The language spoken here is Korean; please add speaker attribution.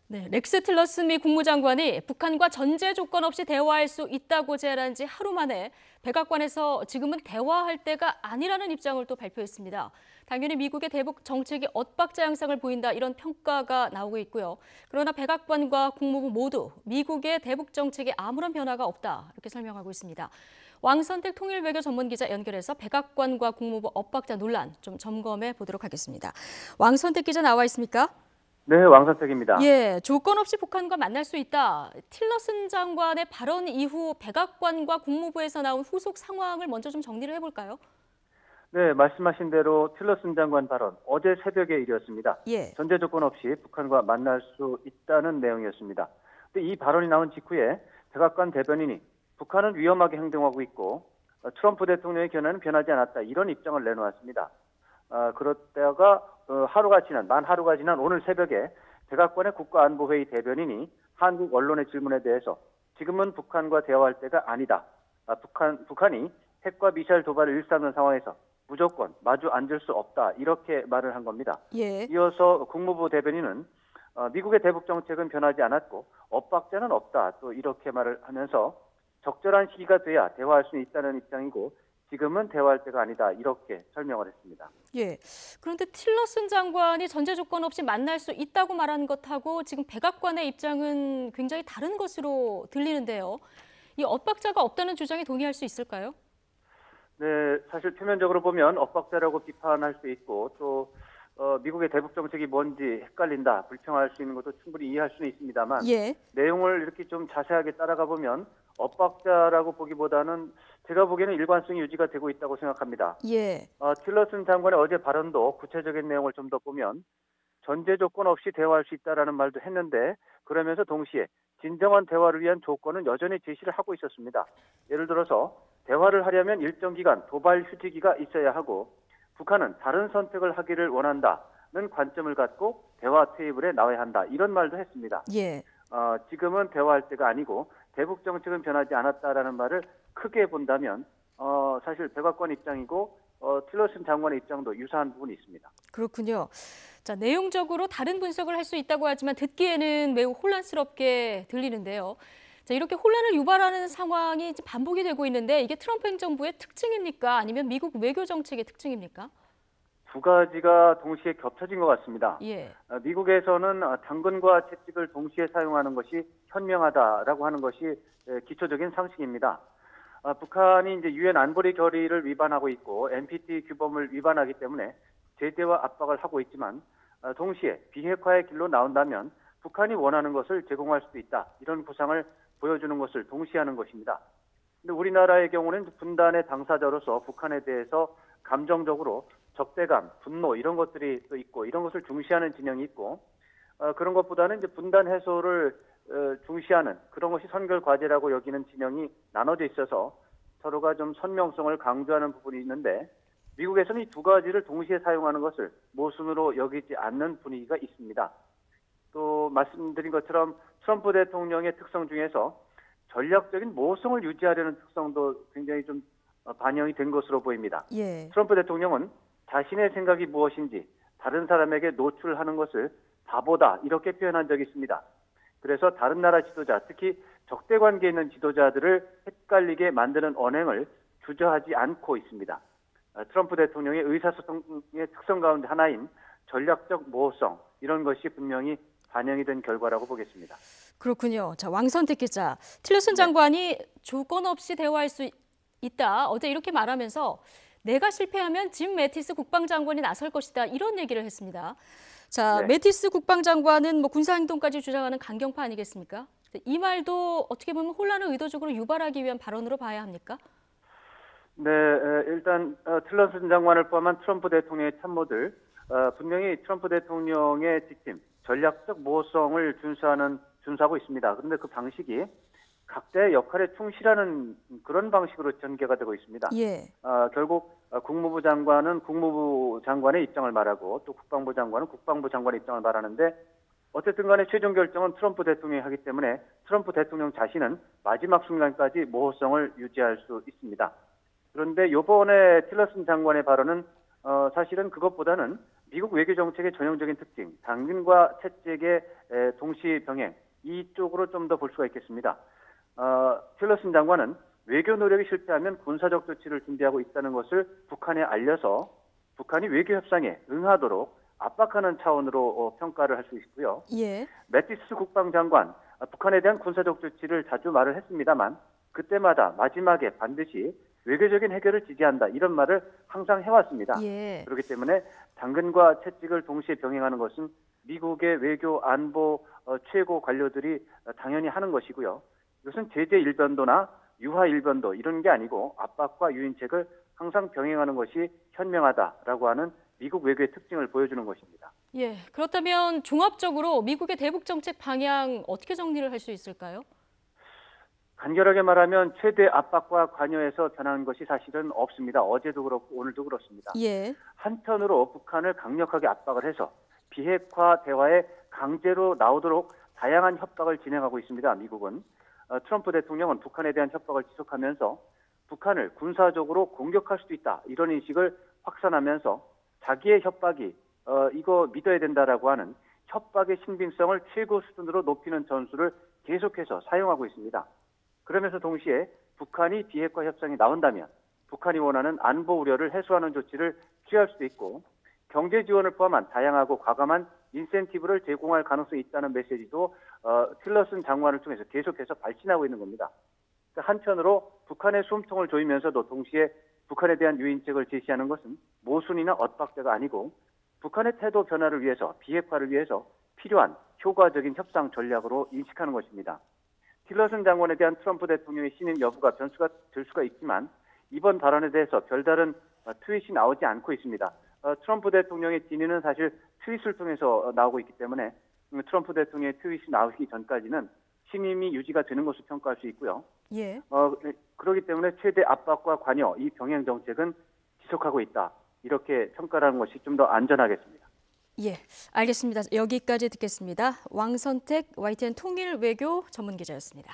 Speaker 1: 네, 렉스 틸러슨 미 국무장관이 북한과 전제 조건 없이 대화할 수 있다고 제안한 지 하루 만에 백악관에서 지금은 대화할 때가 아니라는 입장을 또 발표했습니다. 당연히 미국의 대북 정책이 엇박자 양상을 보인다 이런 평가가 나오고 있고요. 그러나 백악관과 국무부 모두 미국의 대북 정책에 아무런 변화가 없다 이렇게 설명하고 있습니다. 왕선택 통일외교 전문기자 연결해서 백악관과 국무부 엇박자 논란 좀 점검해 보도록 하겠습니다. 왕선택 기자 나와 있습니까?
Speaker 2: 네, 왕선택입니다.
Speaker 1: 예, 조건 없이 북한과 만날 수 있다. 틸러슨 장관의 발언 이후 백악관과 국무부에서 나온 후속 상황을 먼저 좀 정리를 해볼까요?
Speaker 2: 네, 말씀하신 대로 틸러슨 장관 발언 어제 새벽의 일이었습니다.
Speaker 1: 예.
Speaker 2: 전제 조건 없이 북한과 만날 수 있다는 내용이었습니다. 근데 이 발언이 나온 직후에 백악관 대변인이 북한은 위험하게 행동하고 있고 트럼프 대통령의 견해는 변하지 않았다 이런 입장을 내놓았습니다. 그렇다가 만 하루가 지난 오늘 새벽에 백악관의 국가안보회의 대변인이 한국 언론의 질문에 대해서 지금은 북한과 대화할 때가 아니다. 북한이 핵과 미사일 도발을 일삼는 상황에서 무조건 마주 앉을 수 없다. 이렇게 말을 한 겁니다.
Speaker 1: 예.
Speaker 2: 이어서 국무부 대변인은 미국의 대북 정책은 변하지 않았고 엇박자는 없다. 또 이렇게 말을 하면서 적절한 시기가 돼야 대화할 수 있다는 입장이고 지금은 대화할 때가 아니다. 이렇게 설명을 했습니다.
Speaker 1: 예. 그런데 틸러슨 장관이 전제 조건 없이 만날 수 있다고 말한 것하고 지금 백악관의 입장은 굉장히 다른 것으로 들리는데요. 이 엇박자가 없다는 주장에 동의할 수 있을까요?
Speaker 2: 네, 사실 표면적으로 보면 엇박자라고 비판할 수 있고 또 미국의 대북 정책이 뭔지 헷갈린다, 불평할 수 있는 것도 충분히 이해할 수는 있습니다만
Speaker 1: 예.
Speaker 2: 내용을 이렇게 좀 자세하게 따라가 보면 엇박자라고 보기보다는 제가 보기에는 일관성이 유지가 되고 있다고 생각합니다.
Speaker 1: 예.
Speaker 2: 틸러슨 장관의 어제 발언도 구체적인 내용을 좀 더 보면 전제 조건 없이 대화할 수 있다라는 말도 했는데 그러면서 동시에 진정한 대화를 위한 조건은 여전히 제시를 하고 있었습니다. 예를 들어서 대화를 하려면 일정 기간 도발 휴지기가 있어야 하고 북한은 다른 선택을 하기를 원한다는 관점을 갖고 대화 테이블에 나와야 한다. 이런 말도 했습니다.
Speaker 1: 예.
Speaker 2: 지금은 대화할 때가 아니고 대북 정책은 변하지 않았다라는 말을 크게 본다면 사실 백악관 입장이고 틸러슨 장관의 입장도 유사한 부분이 있습니다.
Speaker 1: 그렇군요. 자, 내용적으로 다른 분석을 할 수 있다고 하지만 듣기에는 매우 혼란스럽게 들리는데요. 자, 이렇게 혼란을 유발하는 상황이 이제 반복이 되고 있는데 이게 트럼프 행정부의 특징입니까? 아니면 미국 외교 정책의 특징입니까?
Speaker 2: 두 가지가 동시에 겹쳐진 것 같습니다.
Speaker 1: 예.
Speaker 2: 미국에서는 당근과 채찍을 동시에 사용하는 것이 현명하다라고 하는 것이 기초적인 상식입니다. 북한이 이제 유엔 안보리 결의를 위반하고 있고 NPT 규범을 위반하기 때문에 제재와 압박을 하고 있지만 동시에 비핵화의 길로 나온다면 북한이 원하는 것을 제공할 수도 있다. 이런 구상을 보여주는 것을 동시에 하는 것입니다. 근데 우리나라의 경우는 분단의 당사자로서 북한에 대해서 감정적으로 적대감, 분노 이런 것들이 또 있고 이런 것을 중시하는 진영이 있고 그런 것보다는 이제 분단 해소를 중시하는 그런 것이 선결 과제라고 여기는 진영이 나눠져 있어서 서로가 좀 선명성을 강조하는 부분이 있는데 미국에서는 이 두 가지를 동시에 사용하는 것을 모순으로 여기지 않는 분위기가 있습니다. 또 말씀드린 것처럼 트럼프 대통령의 특성 중에서 전략적인 모성을 유지하려는 특성도 굉장히 좀 반영이 된 것으로 보입니다.
Speaker 1: 예.
Speaker 2: 트럼프 대통령은 자신의 생각이 무엇인지 다른 사람에게 노출하는 것을 바보다 이렇게 표현한 적이 있습니다. 그래서 다른 나라 지도자, 특히 적대 관계에 있는 지도자들을 헷갈리게 만드는 언행을 주저하지 않고 있습니다. 트럼프 대통령의 의사소통의 특성 가운데 하나인 전략적 모호성 이런 것이 분명히 반영이 된 결과라고 보겠습니다.
Speaker 1: 그렇군요. 자, 왕선택 기자. 틸러슨
Speaker 2: 네.
Speaker 1: 장관이 조건 없이 대화할 수 있다. 어제 이렇게 말하면서 내가 실패하면 짐 매티스 국방장관이 나설 것이다. 이런 얘기를 했습니다. 자,
Speaker 2: 네.
Speaker 1: 매티스 국방장관은 뭐 군사행동까지 주장하는 강경파 아니겠습니까? 이 말도 어떻게 보면 혼란을 의도적으로 유발하기 위한 발언으로 봐야 합니까?
Speaker 2: 네, 일단 틸러슨 장관을 포함한 트럼프 대통령의 참모들 분명히 트럼프 대통령의 지침, 전략적 모호성을 준수하고 있습니다. 그런데 그 방식이 각자의 역할에 충실하는 그런 방식으로 전개가 되고 있습니다.
Speaker 1: 예.
Speaker 2: 결국 국무부 장관은 국무부 장관의 입장을 말하고 또 국방부 장관은 국방부 장관의 입장을 말하는데 어쨌든 간에 최종 결정은 트럼프 대통령이 하기 때문에 트럼프 대통령 자신은 마지막 순간까지 모호성을 유지할 수 있습니다. 그런데 이번에 틸러슨 장관의 발언은 사실은 그것보다는 미국 외교 정책의 전형적인 특징, 당근과 채찍의 동시 병행, 이쪽으로 좀 더 볼 수가 있겠습니다. 틸러슨 장관은 외교 노력이 실패하면 군사적 조치를 준비하고 있다는 것을 북한에 알려서 북한이 외교 협상에 응하도록 압박하는 차원으로 평가를 할 수 있고요.
Speaker 1: 예.
Speaker 2: 매티스 국방장관, 북한에 대한 군사적 조치를 자주 말을 했습니다만 그때마다 마지막에 반드시 외교적인 해결을 지지한다 이런 말을 항상 해왔습니다.
Speaker 1: 예.
Speaker 2: 그렇기 때문에 당근과 채찍을 동시에 병행하는 것은 미국의 외교 안보 최고 관료들이 당연히 하는 것이고요. 이것은 제재 일변도나 유화 일변도 이런 게 아니고 압박과 유인책을 항상 병행하는 것이 현명하다라고 하는 미국 외교의 특징을 보여주는 것입니다.
Speaker 1: 예. 그렇다면 종합적으로 미국의 대북 정책 방향 어떻게 정리를 할 수 있을까요?
Speaker 2: 간결하게 말하면 최대 압박과 관여에서 변한 것이 사실은 없습니다. 어제도 그렇고 오늘도 그렇습니다.
Speaker 1: 예.
Speaker 2: 한편으로 북한을 강력하게 압박을 해서 비핵화 대화에 강제로 나오도록 다양한 협박을 진행하고 있습니다. 미국은. 트럼프 대통령은 북한에 대한 협박을 지속하면서 북한을 군사적으로 공격할 수도 있다. 이런 인식을 확산하면서 자기의 협박이 이거 믿어야 된다라고 하는 협박의 신빙성을 최고 수준으로 높이는 전술을 계속해서 사용하고 있습니다. 그러면서 동시에 북한이 비핵화 협상에 나온다면 북한이 원하는 안보 우려를 해소하는 조치를 취할 수도 있고 경제 지원을 포함한 다양하고 과감한 인센티브를 제공할 가능성이 있다는 메시지도 틸러슨 장관을 통해서 계속해서 발신하고 있는 겁니다. 한편으로 북한의 숨통을 조이면서도 동시에 북한에 대한 유인책을 제시하는 것은 모순이나 엇박자가 아니고 북한의 태도 변화를 위해서 비핵화를 위해서 필요한 효과적인 협상 전략으로 인식하는 것입니다. 틸러슨 장관에 대한 트럼프 대통령의 신임 여부가 변수가 될 수가 있지만 이번 발언에 대해서 별다른 트윗이 나오지 않고 있습니다. 트럼프 대통령의 진위는 사실 트윗을 통해서 나오고 있기 때문에 트럼프 대통령의 트윗이 나오기 전까지는 신임이 유지가 되는 것으로 평가할 수 있고요.
Speaker 1: 예.
Speaker 2: 그렇기 때문에 최대 압박과 관여, 이 병행 정책은 지속하고 있다. 이렇게 평가하는 것이 좀 더 안전하겠습니다.
Speaker 1: 예. 알겠습니다. 여기까지 듣겠습니다. 왕선택 YTN 통일외교 전문기자였습니다.